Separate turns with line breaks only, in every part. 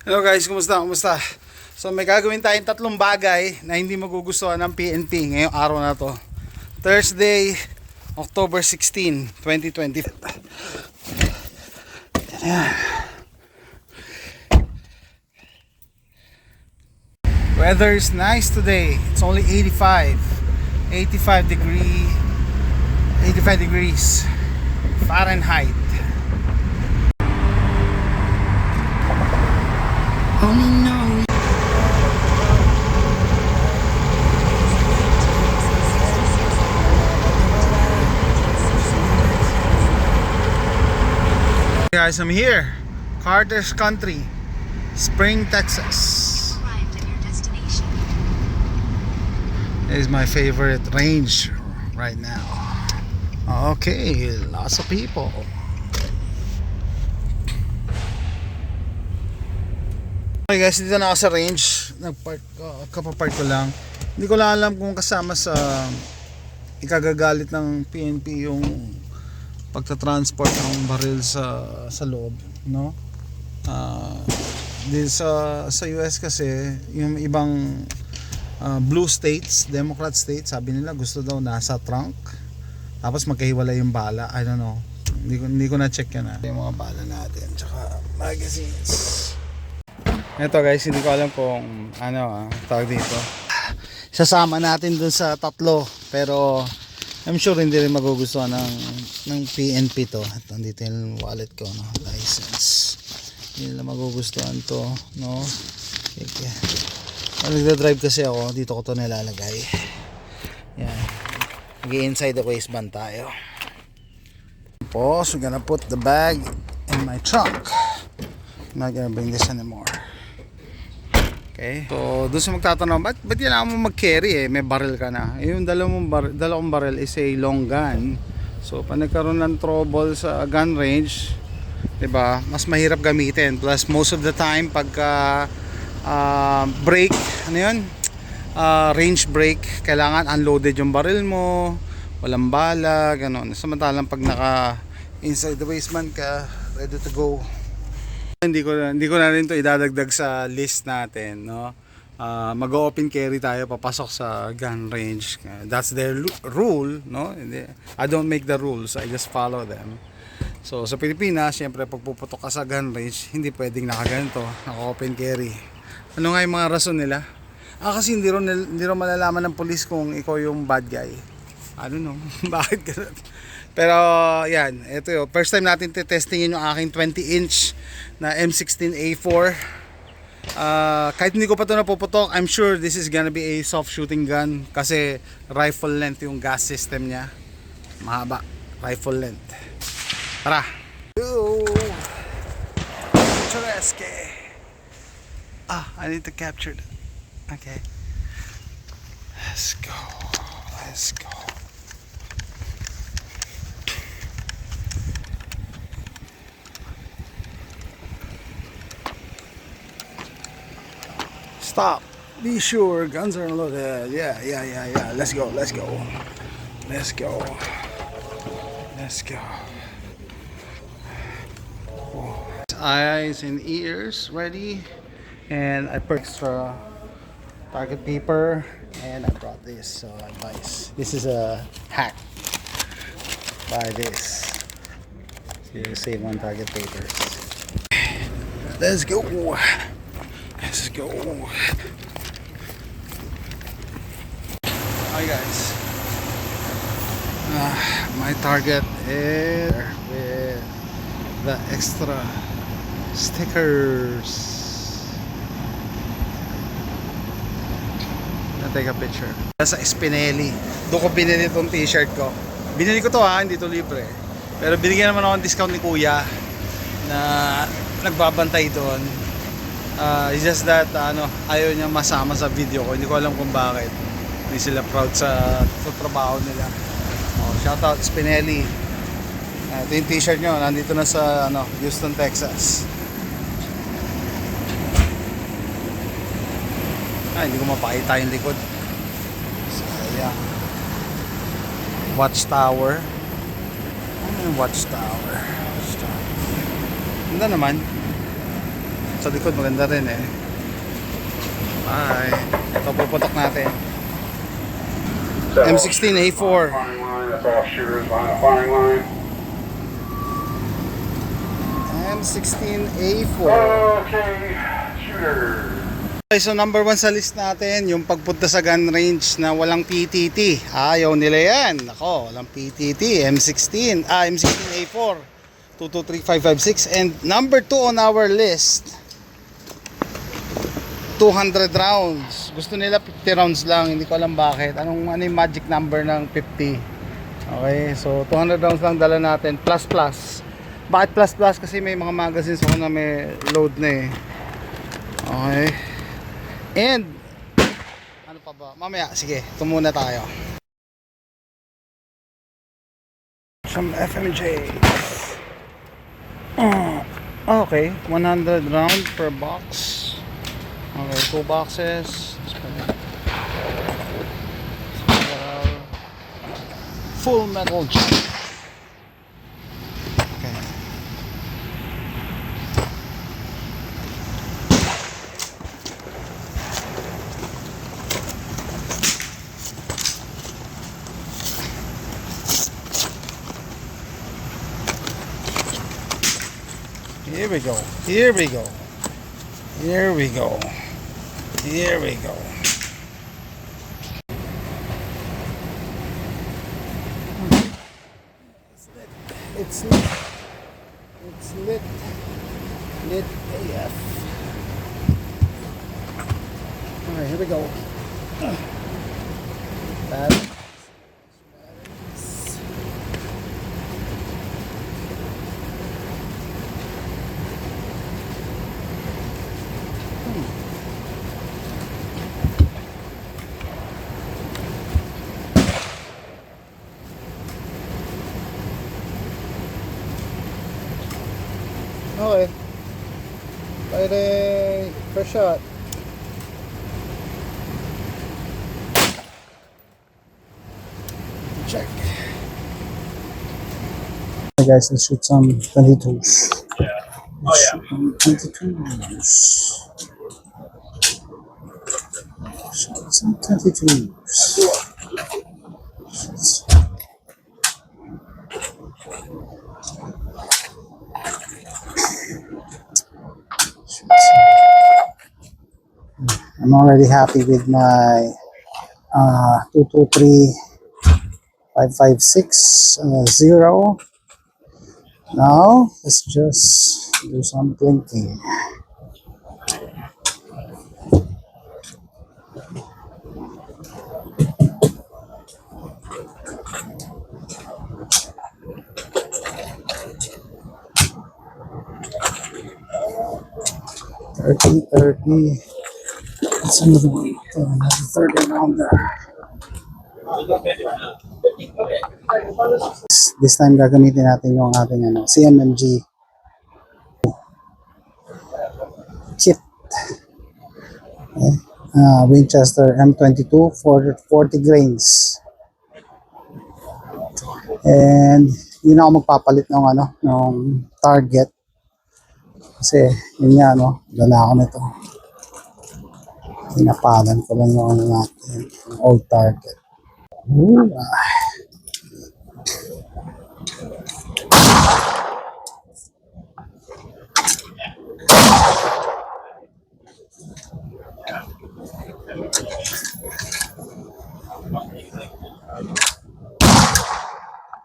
Hello guys, kumusta? Kumusta? So may gagawin tayong tatlong bagay na hindi magugustuhan ng PNP ngayong araw na to. Thursday, October 16, 2020. Ayan. Weather is nice today. It's only 85 degrees Fahrenheit.
Only know.
Hey guys, I'm here, Carter's Country, Spring, Texas.
Arrived at your destination.
This is my favorite range right now. Okay, lots of people. Okay guys, dito na ako sa range. Nagpark, kapapark ko lang. Hindi ko lang alam kung kasama sa ikagagalit ng PNP yung pagta-transport ng baril sa loob, no? Dito sa US kasi yung ibang blue states, Democrat states, sabi nila gusto daw nasa trunk. Tapos magkahiwalay yung bala. I don't know. Hindi ko na check yan yung mga bala natin, tsaka magazines. Ito guys, hindi ko alam kung tawag dito. Sasama natin dun sa tatlo, pero I'm sure hindi rin magugustuhan ng PNP to. At nandito yung wallet ko, no? License. Hindi nila magugustuhan to, no? Okay. Nagda-drive kasi ako, dito ko to nilalagay. Yan. Inside the waistband tayo. Tapos, we're gonna put the bag in my trunk. I'm not gonna bring this anymore. Okay. So, doon sa magtatanong, ba't kailangan mo mag-carry may barrel ka na. Yung dalawang barrel is a long gun. So, pag nagkaroon ng trouble sa gun range, 'di ba? Mas mahirap gamitin. Plus, most of the time, pagka break, range break, kailangan unloaded yung barrel mo, walang bala, gano'n. Samantalang pag naka inside the waistband ka, ready to go. Hindi ko na rin to idadagdag sa list natin, no? Mag-open carry tayo papasok sa gun range. That's their rule, no? I don't make the rules, I just follow them. So sa Pilipinas, syempre pag puputok ka sa gun range, hindi pwedeng nakaganto, naka-open carry. Ano nga yung mga rason nila? Kasi hindi rin malalaman ng police kung ikaw yung bad guy. I don't know. Bakit ganun? Pero yan, ito yun. First time natin testingin yung aking 20-inch na M16A4. Kahit hindi ko pa ito napuputok, I'm sure this is gonna be a soft shooting gun kasi rifle length yung gas system niya. Mahaba, rifle length. Tara! Picturesque! I need to capture that. Okay. Let's go. Stop. Be sure guns are unloaded. Yeah. Let's go. Eyes and ears ready. And I purchased target paper. And I brought this. So advice. This is a hack. Buy this. So you save on target papers. Let's go. Hi guys. My target is with the extra stickers. I'll take a picture. Sa Spinelli. Doon ko binili itong t-shirt ko. Binili ko to hindi to libre. Pero binigyan naman ako ng discount ni Kuya na nagbabantay doon. It's just that ayaw niya masama sa video ko. Hindi ko alam kung bakit. Hindi sila proud sa trabaho nila. Shout out Spinelli. Ito yung t-shirt nyo. Nandito na sa Houston, Texas. Hindi ko mapakita yung likod. Sayang. Watchtower. Ano yung watchtower? Ganda naman. sa likod, maganda rin eh. Ay, ito puputok natin. M16 A4.
Firing line, that's all shooters behind the firing line.
M16 A4.
Okay, shooter.
Okay, so number 1 sa list natin, yung pagpunta sa gun range na walang PTT. Ayaw nila yan. Ako, walang PTT. M16 A4. 223556. And number 2 on our list, 200 rounds. Gusto nila 50 rounds lang. Hindi ko alam bakit. Ano yung magic number ng 50? Okay, so 200 rounds lang dala natin. Plus plus. Bakit plus plus? Kasi may mga magazines ako na may load na eh. Okay. And ano pa ba? Mamaya, sige, ito muna tayo. Some FMJ. Okay, 100 round per box. Okay, 2 boxes. Full metal jacket. Okay. Here we go. Here we go. Here we go. Here we go. It's lit. It's lit. Lit AF. Alright, here we go. That. Okay. Firing. First shot. Check. Hey guys, let's shoot some 22s. Yeah. Shoot some 22s. Shoot some 22s. I'm already happy with my 223 556 0. Now let's just do some blinking. Thirty. That's another one. Another 30 around there. This time gagamitin natin yung ating CMMG kit. Okay. Winchester M22 for 40 grains. And yun ako magpapalit ng ng target. Kasi yun nga dala ako nito. Pinapalan ko lang yung natin, old target. Ooh.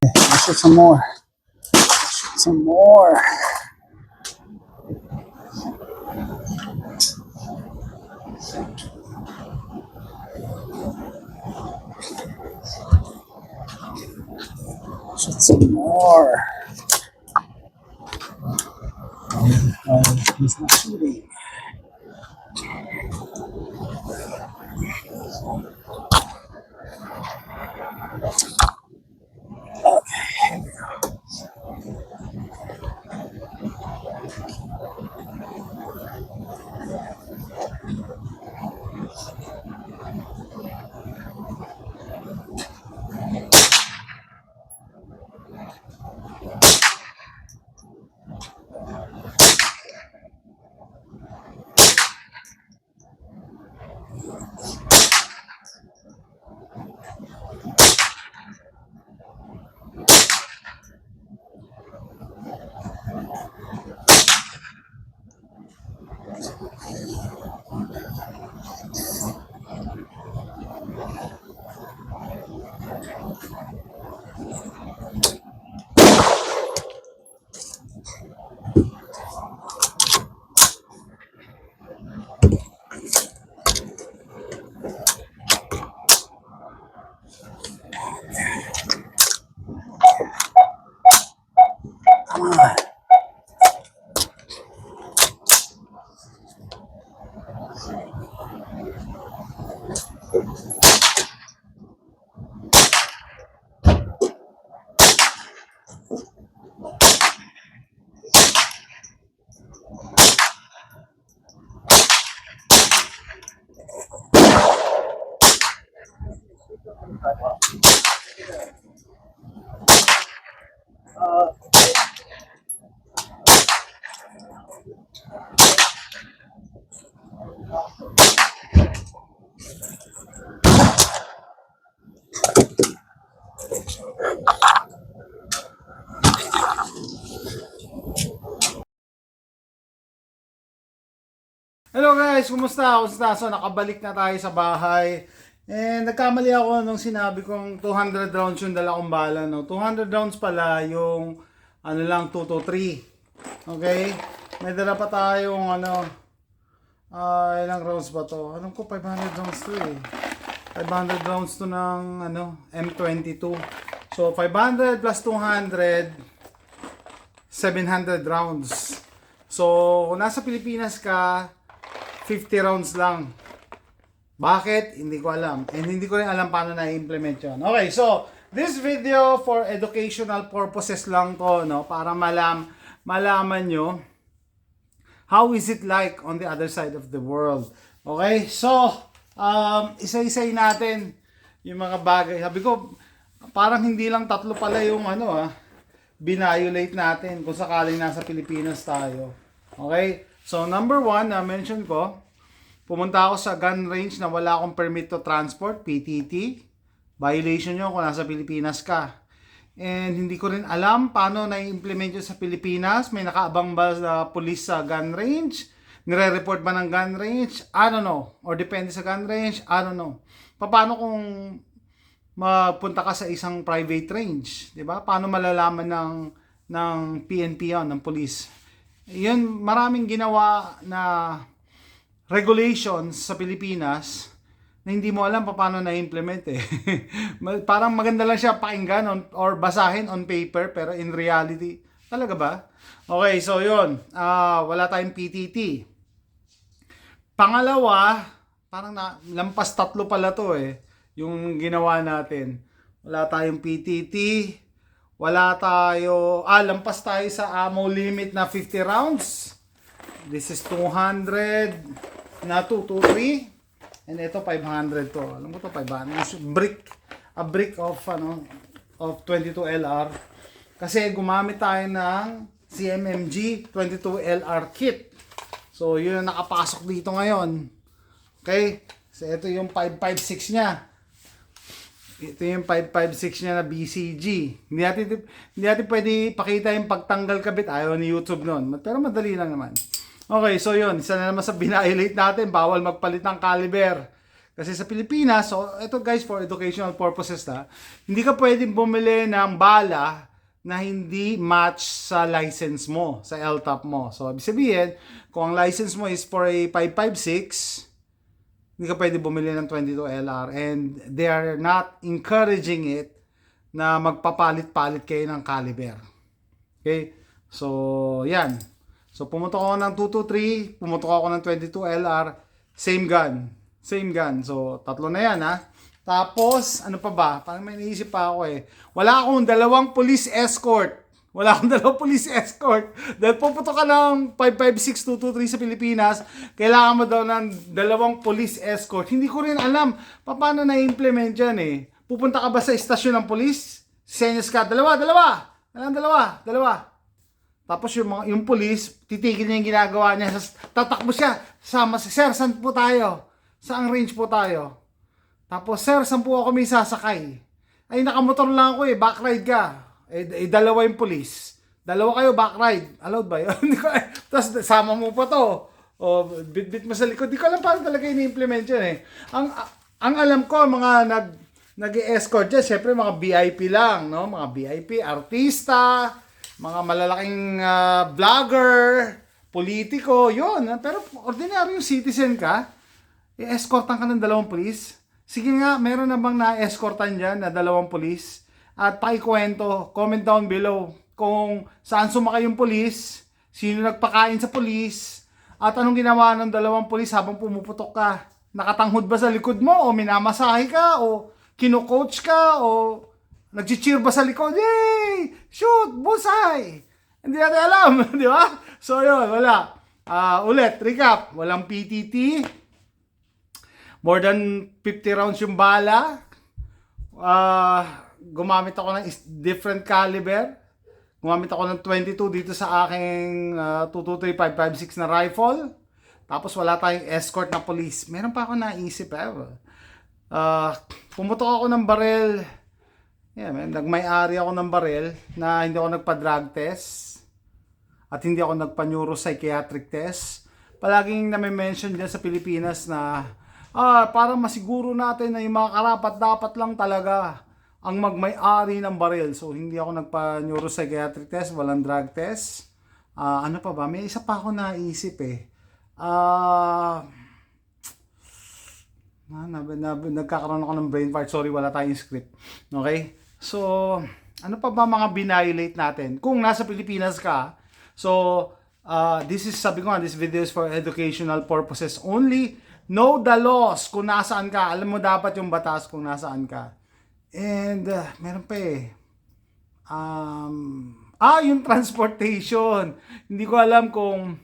Let's shoot some more. Shoot some more. Shoot some more. He's not shooting. Hello guys, kumusta? Kumusta? So nakabalik na tayo sa bahay. And nagkamali ako nung sinabi kong 200 rounds yung dala kong bala, no. 200 rounds pala yung ano lang 223. Okay? May dala pa tayong ilang rounds ba to? Alam ko 500 rounds to eh. 500 rounds to ng M22. So 500 plus 200 700 rounds. So kung nasa Pilipinas ka 50 rounds lang. Bakit? Hindi ko alam. And hindi ko rin alam paano na-implement yun. Okay, so this video for educational purposes lang to, no? Para malaman nyo how is it like on the other side of the world. Okay, so isa-isay natin yung mga bagay. Sabi ko, parang hindi lang tatlo pala yung binayolate natin kung sakaling nasa Pilipinas tayo. Okay? So, number 1, na-mention ko, pumunta ako sa gun range na wala akong permit to transport, PTT. Violation yun kung nasa Pilipinas ka. And hindi ko rin alam paano na-implement yun sa Pilipinas. May nakaabang ba na police sa gun range? Nire-report ba ng gun range? I don't know. Or depende sa gun range? I don't know. Paano kung mapunta ka sa isang private range? Diba? Paano malalaman ng PNP yun, ng police? Yun, maraming ginawa na regulations sa Pilipinas na hindi mo alam paano na-implement eh. Parang maganda lang siya pakinggan or basahin on paper, pero in reality, talaga ba? Okay, so yun. Wala tayong PTT. Pangalawa, parang lampas 3 pala to eh, yung ginawa natin. Wala tayong PTT. Wala tayo, lampas tayo sa ammo limit na 50 rounds. This is 200 na 223. And ito 500 to. Alam mo to 500. A brick of 22 LR. Kasi gumamit tayo ng CMMG 22 LR kit. So yun ang nakapasok dito ngayon. Okay? So ito yung 556 niya. Ito yung 556 niya na BCG. Hindi natin pwede pakita yung pagtanggal kabit. Ayaw ni YouTube nun. Pero madali lang naman. Okay, so yun. Isa na naman sa binahilate natin. Bawal magpalit ng caliber. Kasi sa Pilipinas, so ito guys for educational purposes hindi ka pwedeng bumili ng bala na hindi match sa license mo, sa LTOP mo. So, ibig sabihin, kung ang license mo is for a 556, hindi ka pwede bumili ng 22 LR and they are not encouraging it na magpapalit-palit kayo ng caliber. Okay? So, yan. So, pumutok ako ng 223, pumutok ako ng 22 LR, same gun. Same gun. So, 3 na yan Tapos, ano pa ba? Parang may naisip pa ako eh. Wala akong 2 police escort. Dahil puputok ka ng 556223 sa Pilipinas, kailangan mo daw ng 2 police escort. Hindi ko rin alam paano na-implement yan eh. Pupunta ka ba sa istasyon ng police? Senyas ka, 2. Tapos yung police, titigil niya yung ginagawa niya. Tatakbo siya. Sir, saan po tayo? Saang range po tayo? Tapos, sir, saan po ako may sasakay? Ay, nakamotor lang ako backride ka. Dalawa yung police. Dalawa kayo, backride. Allowed ba yun? Tapos, sama mo pa to. O, bit-bit mo sa likod. Di ko alam paano talaga ini-implement yun Ang alam ko, mga nag-escort dyan, syempre mga VIP lang, no? Mga VIP, artista, mga malalaking vlogger, politiko, yun. Pero ordinaryong citizen ka, i-escortan ka ng 2 police. Sige nga, meron na bang na-escortan dyan na 2 police? At pakikwento, comment down below kung saan sumakay yung police, sino nagpakain sa police, at anong ginawa ng 2 police habang pumuputok ka. Nakatanghod ba sa likod mo, o minamasahe ka, o kino-coach ka, o nag-cheer ba sa likod? Yay! Shoot! Bullseye! Hindi natin alam, di ba? So yun, wala. Ulit, recap. Walang PTT. More than 50 rounds yung bala. Gumamit ako ng different caliber. Gumamit ako ng 22 dito sa aking 223 556 na rifle. Tapos wala tayong escort na police. Meron pa ako naisip pumutok ako ng barel. Nagmay-ari ako ng barel na hindi ako nagpa-drug test. At hindi ako nagpa-neuropsychiatric test. Palaging na-mention dyan sa Pilipinas na para masiguro natin na yung mga karapat-dapat lang talaga ang magmay-ari ng baril. So, hindi ako nagpa-neuropsychiatric test, walang drug test. Ano pa ba? May isa pa ako naisip nagkakaroon ako ng brain fart. Sorry, wala tayong script. Okay? So, ano pa ba mga binayolate natin? Kung nasa Pilipinas ka, so, sabi ko nga, this video is for educational purposes only. Know the laws kung nasaan ka. Alam mo dapat yung batas kung nasaan ka. And, meron pa yung transportation. Hindi ko alam kung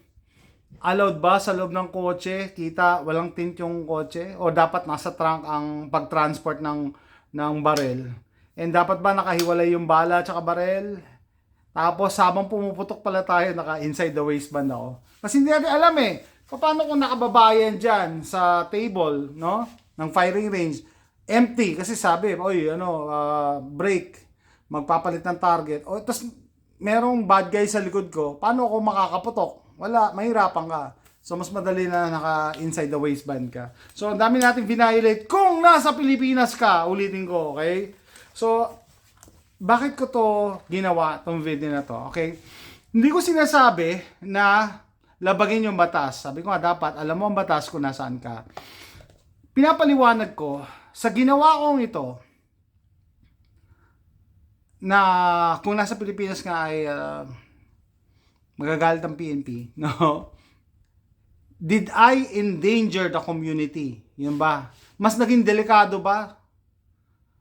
allowed ba sa loob ng kotse. Kita, walang tint yung kotse. O dapat nasa trunk ang pag-transport ng barel. And dapat ba nakahiwalay yung bala at barel? Tapos, habang pumuputok pala tayo, naka-inside the waistband ako. Kasi hindi natin alam paano kung nakababayan dyan sa table, no? Ng firing range, empty. Kasi sabi, break, magpapalit ng target. Tapos, merong bad guy sa likod ko. Paano ako makakaputok? Wala, mahirapan ka. So, mas madali na naka-inside the waistband ka. So, ang dami natin violate kung nasa Pilipinas ka. Ulitin ko, okay? So, bakit ko to ginawa, tong video na to, okay? Hindi ko sinasabi na labagin yung batas. Sabi ko nga, dapat alam mo ang batas kung nasaan ka. Pinapaliwanag ko, sa ginawa kong ito, na kung nasa Pilipinas nga ay magagalit ang PNP, no? Did I endanger the community? Yun ba? Mas naging delikado ba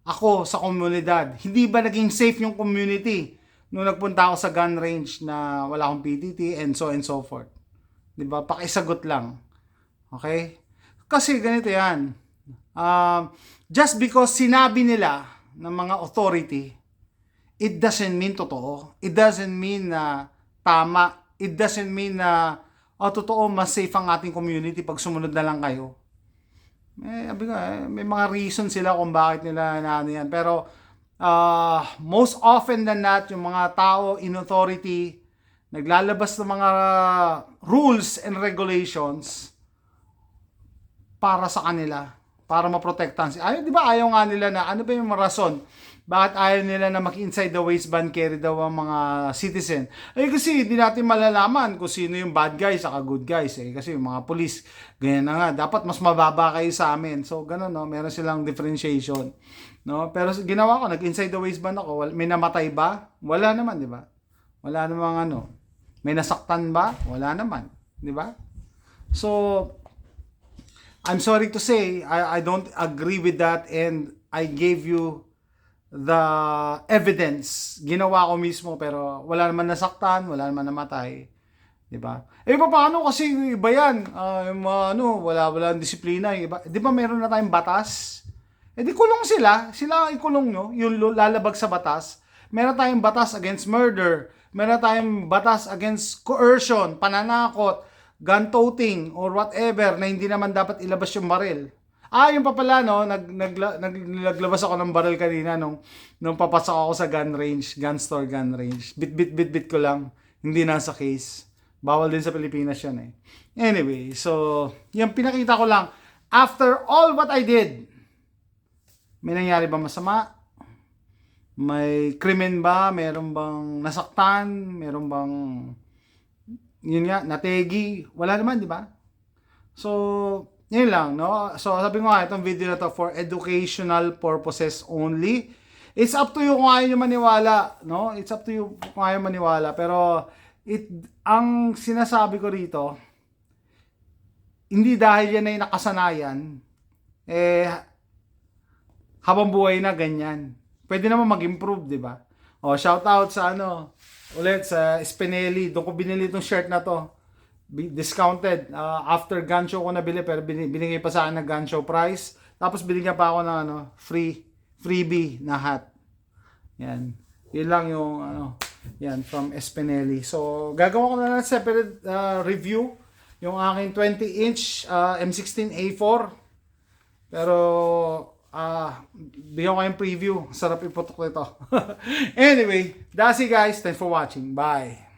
ako sa komunidad? Hindi ba naging safe yung community nung nagpunta ako sa gun range na wala akong PTT and so forth? Diba? Pakisagot lang. Okay? Kasi ganito yan. Just because sinabi nila ng mga authority, it doesn't mean totoo. It doesn't mean na tama. It doesn't mean na totoo, mas safe ang ating community pag sumunod na lang kayo. May mga reason sila kung bakit nila yan. Pero most often than not, yung mga tao in authority naglalabas ng mga rules and regulations para sa kanila, para maprotektahan. Di ba ayaw nga nila na, ano ba yung rason? Bakit ayaw nila na mag-inside the waistband carry daw ang mga citizen? Kasi hindi natin malalaman kung sino yung bad guys saka good guys. Kasi yung mga police, ganyan na nga. Dapat mas mababa kayo sa amin. So, ganun, no? Meron silang differentiation. No? Pero ginawa ko, nag-inside the waistband ako. May namatay ba? Wala naman, di ba? Wala namang May nasaktan ba? Wala naman. Di ba? So, I'm sorry to say, I don't agree with that and I gave you the evidence. Ginawa ko mismo pero wala naman nasaktan, wala naman namatay. Di ba? Paano kasi iba yan? Walang disiplina. Iba. Di ba meron na tayong batas? Di kulong sila. Sila ikulong nyo. Yung lalabag sa batas. Meron tayong batas against murder. Meron tayong batas against coercion, pananakot, gun toting or whatever na hindi naman dapat ilabas yung baril. Yung pa pala, no, naglabas ako ng baril kanina nung papasok ako sa gun store gun range. Bit ko lang. Hindi nasa case. Bawal din sa Pilipinas yan eh. Anyway, so, yung pinakita ko lang, after all what I did, may nangyari ba masama? May krimen ba? Meron bang nasaktan? Meron bang, yun nga, nategi? Wala naman, di ba? So, yun lang, no? So, sabi ko nga, itong video na to for educational purposes only. It's up to you kung ayaw nyo maniwala, no? It's up to you kung ayaw maniwala. Pero, ang sinasabi ko rito, hindi dahil yan ay nakasanayan, habang buhay na ganyan. Pwede naman mag-improve, di ba? Shout out sa ulit sa Spinelli. Doon ko binili itong shirt na to. Discounted. After gun show ko nabili, pero binigay pa sa akin ng gun show price. Tapos binigyan pa ako ng freebie na hat. Yan. Yun lang yung yan from Spinelli. So gagawa ko na ng separate review yung aking 20-inch M16A4. Pero bigyan ko kayong preview. Sarap iputok nito. Anyway, that's it guys. Thanks for watching. Bye.